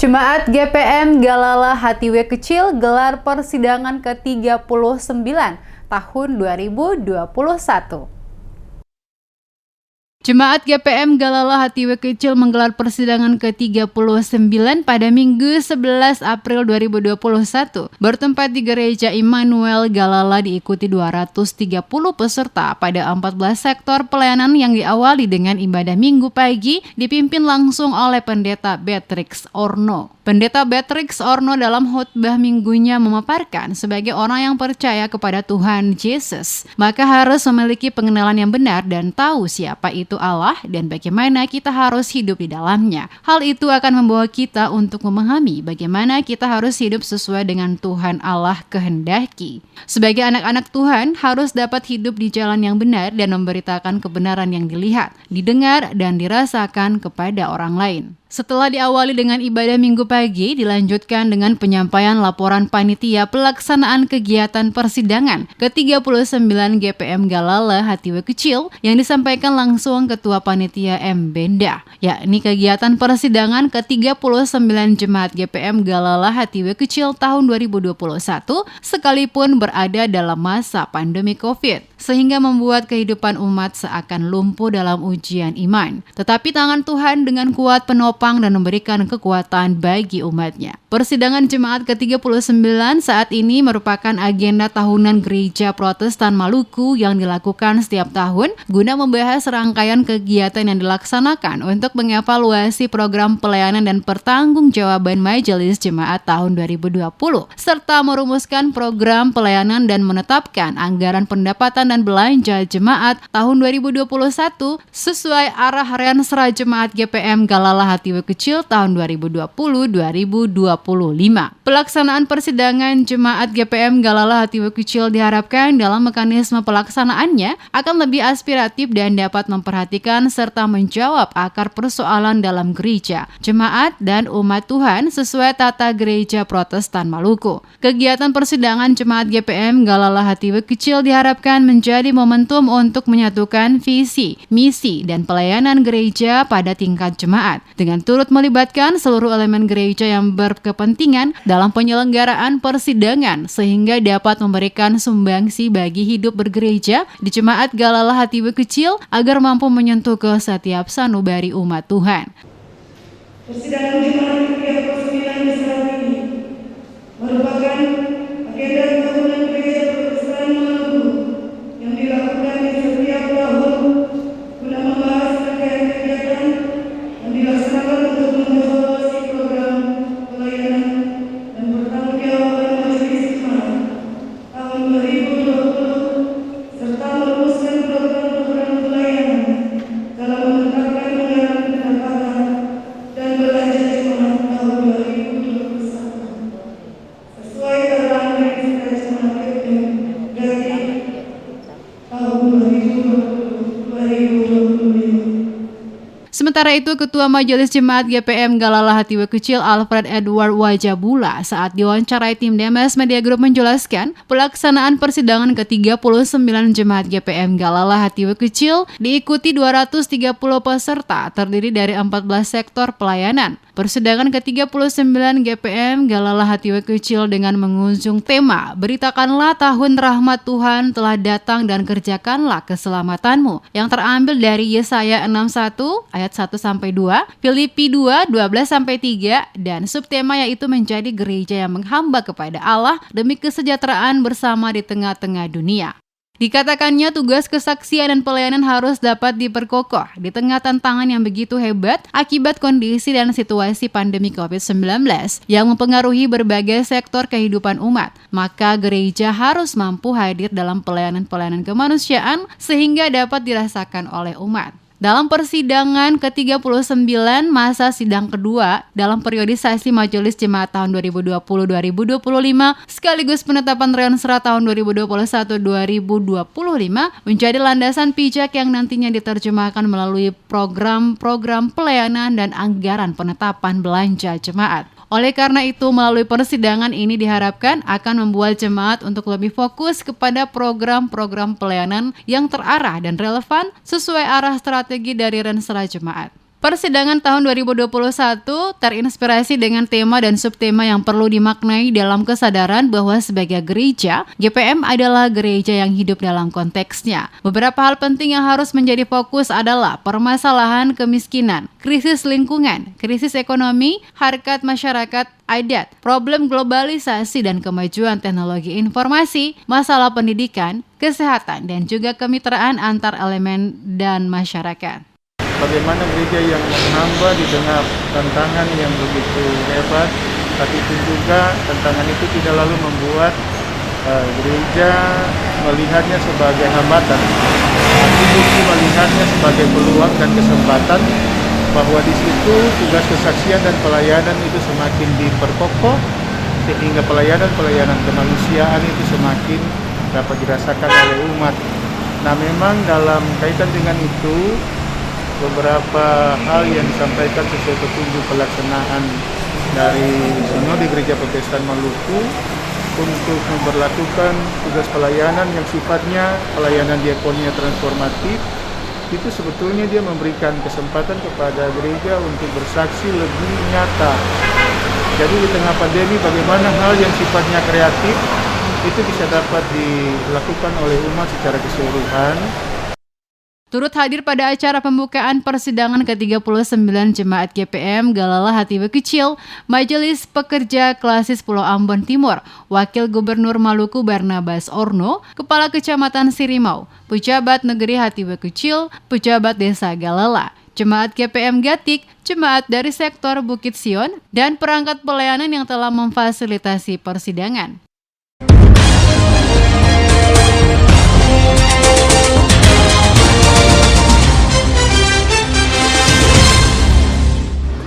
Jemaat GPM Galala Hatiwe Kecil gelar persidangan ke-39 tahun 2021. Jemaat GPM Galala Hatiwe Kecil menggelar persidangan ke-39 pada Minggu 11 April 2021 bertempat di Gereja Immanuel Galala, diikuti 230 peserta pada 14 sektor pelayanan yang diawali dengan ibadah Minggu pagi dipimpin langsung oleh Pendeta Beatrix Orno. Pendeta Beatrix Orno dalam khotbah minggunya memaparkan sebagai orang yang percaya kepada Tuhan Yesus, maka harus memiliki pengenalan yang benar dan tahu siapa itu Allah dan bagaimana kita harus hidup di dalamnya. Hal itu akan membawa kita untuk memahami bagaimana kita harus hidup sesuai dengan Tuhan Allah kehendaki. Sebagai anak-anak Tuhan harus dapat hidup di jalan yang benar dan memberitakan kebenaran yang dilihat, didengar, dan dirasakan kepada orang lain. Setelah diawali dengan ibadah Minggu pagi, dilanjutkan dengan penyampaian laporan panitia pelaksanaan kegiatan persidangan ke-39 GPM Galala Hatiwe Kecil yang disampaikan langsung Ketua Panitia M. Benda, yakni kegiatan persidangan ke-39 Jemaat GPM Galala Hatiwe Kecil tahun 2021 sekalipun berada dalam masa pandemi COVID, sehingga membuat kehidupan umat seakan lumpuh dalam ujian iman. Tetapi tangan Tuhan dengan kuat penopang dan memberikan kekuatan bagi umatnya. Persidangan Jemaat ke-39 saat ini merupakan agenda tahunan Gereja Protestan Maluku yang dilakukan setiap tahun guna membahas rangkaian kegiatan yang dilaksanakan untuk mengevaluasi program pelayanan dan pertanggungjawaban Majelis Jemaat tahun 2020, serta merumuskan program pelayanan dan menetapkan anggaran pendapatan dan belanja Jemaat tahun 2021 sesuai arah Rensra Jemaat GPM Galala Hatiwe Kecil tahun 2020-2025. Pelaksanaan persidangan Jemaat GPM Galala Hatiwe Kecil diharapkan dalam mekanisme pelaksanaannya akan lebih aspiratif dan dapat memperhatikan serta menjawab akar persoalan dalam gereja, jemaat, dan umat Tuhan sesuai tata Gereja Protestan Maluku. Kegiatan persidangan Jemaat GPM Galala Hatiwe Kecil diharapkan menjadi momentum untuk menyatukan visi, misi, dan pelayanan gereja pada tingkat jemaat dengan turut melibatkan seluruh elemen gereja yang berkepentingan dalam penyelenggaraan persidangan sehingga dapat memberikan sumbangsi bagi hidup bergereja di Jemaat Galala Hatiwe Kecil agar mampu menyentuh ke setiap sanubari umat Tuhan. Persidangan Jemaat ke-39 di saat ini merupakan agenda tahunan Gereja Protestan Maluku yang dilakukan di setiap tahun guna membahas rangkaian kegiatan yang dilaksanakan untuk mengevaluasi program pelayanan dan pertanggungjawaban Majelis Jemaat tahun 2020 serta merumuskan program-program pelayanan dalam menetapkan anggaran pendapatan dan belanja Jemaat tahun 2021 sesuai arahan Rensra Jemaat GPM Galala tahun 2020-2025. Sementara itu, Ketua Majelis Jemaat GPM Galala Hatiwe Kecil Alfred Edward Wajabula saat diwawancarai tim DMS Media Group menjelaskan pelaksanaan persidangan ke-39 Jemaat GPM Galala Hatiwe Kecil diikuti 230 peserta terdiri dari 14 sektor pelayanan. Persidangan ke-39 GPM Galala Hatiwe Kecil dengan mengusung tema Beritakanlah Tahun Rahmat Tuhan telah datang dan kerjakanlah keselamatanmu yang terambil dari Yesaya 61 ayat 1-2, Filipi 2, 12-3, dan subtema yaitu menjadi gereja yang menghamba kepada Allah demi kesejahteraan bersama di tengah-tengah dunia. Dikatakannya tugas kesaksian dan pelayanan harus dapat diperkokoh di tengah tantangan yang begitu hebat akibat kondisi dan situasi pandemi COVID-19 yang mempengaruhi berbagai sektor kehidupan umat. Maka gereja harus mampu hadir dalam pelayanan-pelayanan kemanusiaan sehingga dapat dirasakan oleh umat. Dalam persidangan ke-39 masa sidang kedua dalam periodisasi Majelis Jemaat tahun 2020-2025 sekaligus penetapan Rensra tahun 2021-2025 menjadi landasan pijak yang nantinya diterjemahkan melalui program-program pelayanan dan anggaran penetapan belanja jemaat. Oleh karena itu, melalui persidangan ini diharapkan akan membuat jemaat untuk lebih fokus kepada program-program pelayanan yang terarah dan relevan sesuai arah strategi dari Rensra Jemaat. Persidangan tahun 2021 terinspirasi dengan tema dan subtema yang perlu dimaknai dalam kesadaran bahwa sebagai gereja, GPM adalah gereja yang hidup dalam konteksnya. Beberapa hal penting yang harus menjadi fokus adalah permasalahan kemiskinan, krisis lingkungan, krisis ekonomi, harkat masyarakat adat, problem globalisasi dan kemajuan teknologi informasi, masalah pendidikan, kesehatan, dan juga kemitraan antar elemen dan masyarakat. Bagaimana gereja yang menghamba di tengah tantangan yang begitu hebat, tapi itu juga tantangan itu tidak lalu membuat gereja melihatnya sebagai hambatan, tapi justru melihatnya sebagai peluang dan kesempatan bahwa di situ tugas kesaksian dan pelayanan itu semakin diperkokoh sehingga pelayanan kemanusiaan itu semakin dapat dirasakan oleh umat. Nah, memang dalam kaitan dengan itu beberapa hal yang disampaikan sesuai petunjuk pelaksanaan dari Sinode Gereja Protestan Maluku untuk memberlakukan tugas pelayanan yang sifatnya pelayanan diakonia transformatif, itu sebetulnya dia memberikan kesempatan kepada gereja untuk bersaksi lebih nyata. Jadi di tengah pandemi bagaimana hal yang sifatnya kreatif itu bisa dapat dilakukan oleh umat secara keseluruhan. Turut hadir pada acara pembukaan persidangan ke-39 Jemaat GPM Galala Hatiwe Kecil, Majelis Pekerja Klasis Pulau Ambon Timur, Wakil Gubernur Maluku Barnabas Orno, Kepala Kecamatan Sirimau, Pejabat Negeri Hatiwe Kecil, Pejabat Desa Galala, Jemaat GPM Gatik, Jemaat dari sektor Bukit Sion, dan perangkat pelayanan yang telah memfasilitasi persidangan.